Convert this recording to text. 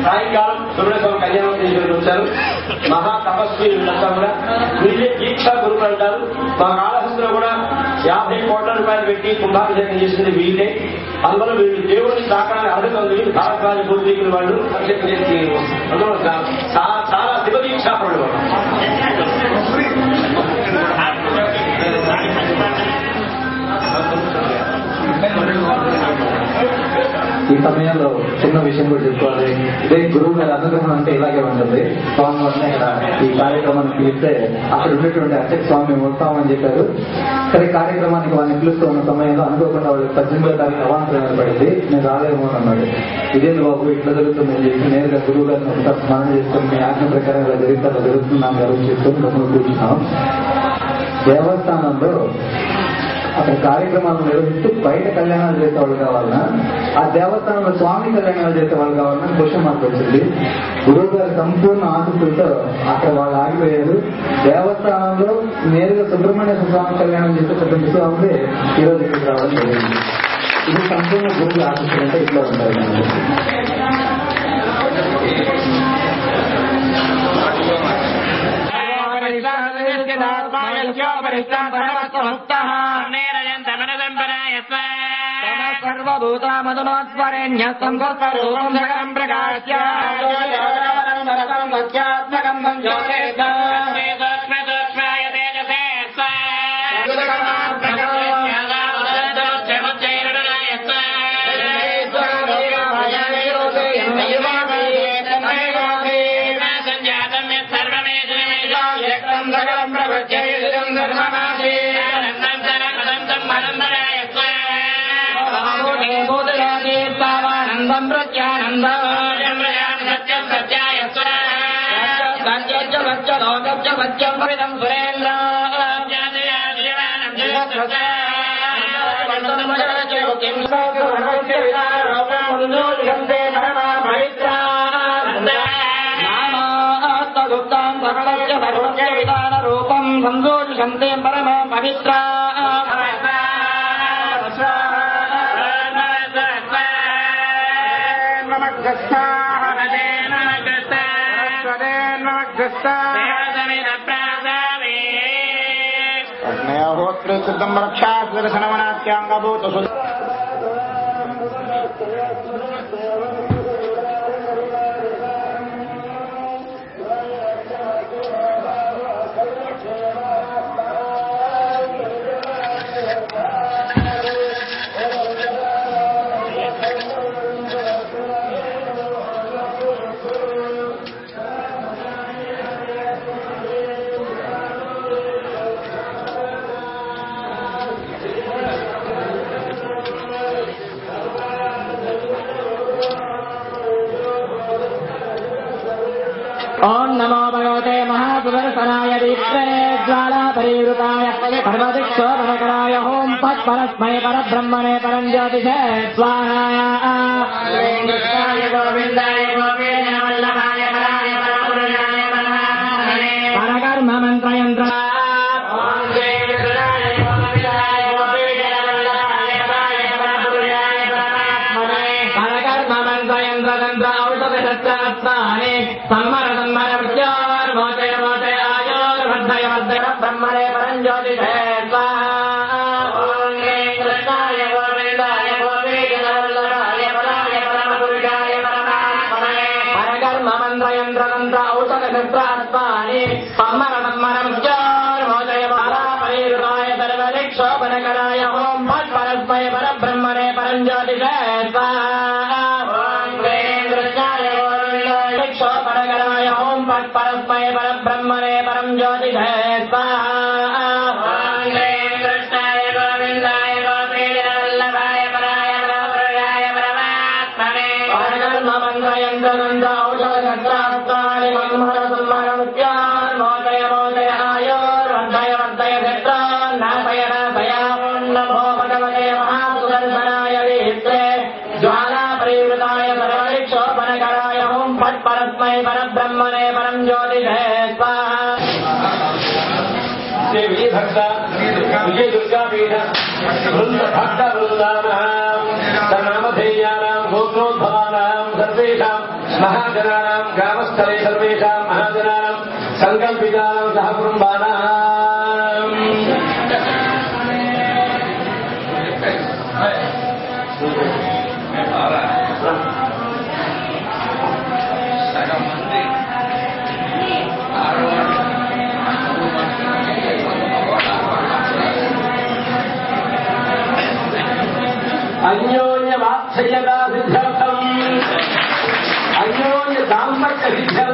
సాయంకాలం సుబ్రహ్మణ్య కళ్యాణం చేసి వచ్చారు. మహా తపస్వి వీళ్ళంతా కూడా వీళ్ళే దీక్షా గురువులు అంటారు. మా కాళహస్తిలో కూడా 50 కోట్ల రూపాయలు పెట్టి కుంభాభిషేకం చేసింది వీళ్ళే. అందువల్ల వీళ్ళు దేవుడిని తాకాలని అర్హత ఉంది. భారద్వాజ పూర్వీకులు వాళ్ళు అభిషేకం చేసి చాలా శివదీక్షాపరుడు. ఈ సమయంలో చిన్న విషయం కూడా చెప్పుకోవాలి. ఇదే గురువు గారి అనుగ్రహం అంటే ఇలాగే ఉంటుంది. స్వామి వల్ల ఇక్కడ ఈ కార్యక్రమాన్ని పిలిస్తే అక్కడ ఉండేటువంటి అర్చక స్వామి వస్తామని చెప్పారు. సరే కార్యక్రమానికి వాళ్ళని పిలుస్తూ ఉన్న సమయంలో అనుకోకుండా వాళ్ళు 18వ తారీఖు అవాంతరం ఏర్పడింది. నేను రాలేమో అన్నాడు. ఇదేంటి బాబు ఇట్లా జరుగుతుందని చెప్పి నేరుగా గురువు గారిని ఒకసారి స్మరణ చేసుకుని మీ ఆజ్ఞ ప్రకారం ఇలా జరుగుతున్నాం గర్వం చేసుకుని గమనం కూర్చున్నాం. దేవస్థానంలో అక్కడ కార్యక్రమాలు నిర్వహిస్తూ బయట కళ్యాణాలు చేసేవాళ్ళు కావాలన్నా, ఆ దేవస్థానంలో స్వామి కళ్యాణాలు చేసేవాళ్ళు కావాలన్నా క్వశ్చన్ మార్క్ వచ్చింది. గురువు గారి సంపూర్ణ ఆసక్తులతో అక్కడ వాళ్ళు ఆగిపోయారు. దేవస్థానంలో నేరుగా సుబ్రహ్మణ్య స్వామి కళ్యాణం చేసేటటువంటి స్వామి ఈరోజు ఇక్కడికి రావడం జరిగింది. ఇది సంపూర్ణ గురువుల ఆసక్తులు అంటే ఇట్లా ఉంటారు. సర్వభూతమధునోత్పరేణ్య సంకల్పరూపం జగం ప్రకాశ్య భూతయానందం ప్రత్యానందం సత్యం సురేంద్ర రూపం సంజోషంతే పరమ పవిత్ర అగ్నయోహోత్రం రక్షా దర్శనమనాత్యాంగభూత ఓం నమో భగవతే మహాసుదర్శనాయ దీప్తే జ్వాలా పరివృతాయ పరమదిక్షోభనకరాయ ఓం పరస్మై పరబ్రహ్మణే పరంజ్యోతిషే స్వాహా. పరకర్మ మంత్రయంత్ర తంత్ర ఔషధ శస్త్రాస్త్రాన్ని సన్మర సన్మర మృత్యోర్మోచయ మోచయ ఆయోర్వర్ధయ వర్ధయ బ్రహ్మణే పరంజ్యోతిషే స్వాహా. కృష్ణాయ గోవిందాయ గోపీజనవల్లభాయ పరాయ పరమపురుషాయ పరమాత్మనే పరకర్మ మంత్రయంత్ర తంత్ర ఔషధ శస్త్రాస్త్రాన్ని సన్మర సన్మర మృత్యోర్మోచయ పరాపరిరుతాయ సర్వదిక్షోపనకరాయ ఓం పరస్మయ పరబ్రహ్మణే పరంజ్యోతిషే స్వాహా. శోభనకరాయ ఓం పరస్మయ పరబ్రహ్మణే పరం జ్యోతిషే స్వాహా. కృష్ణాయ గోవిందాయ గోపీజనవల్లభాయ పరాయ పరమపురుషాయ పరమాత్మనే పరకర్మ మంత్రయంత్ర తంత్ర ఔషధ శస్త్రాస్త్రాన్ని మన్మర సన్మర మృత్యోర్మోచయ మోచయ ఆయోర్వర్ధయ వర్ధయ శత్రాన్నాశయ నాశయ. ఓం నమో భగవతే మహాసుదర్శనాయ దీప్తే జ్వాలా పరివృతాయ సర్వదిక్షోపనకరాయ ఓం పరస్మై పరబ్రహ్మణే పరం జ్యోతిషే స్వాహా. దేవీ భక్త విజయ దుర్గాపీఠ వృంద భక్త వృందానాం సనామధేయానాం గోత్రోద్భవానాం సర్వేషాం మహాజనానాం గ్రామస్థలే సర్వేషాం మహాజనానాం సంకల్పితానాం సహ కుటుంబానాం అన్యోన్య వాత్సల్యతా సిద్ధ్యర్థం అన్యోన్య సాంపర్క సిద్ధ్యర్థం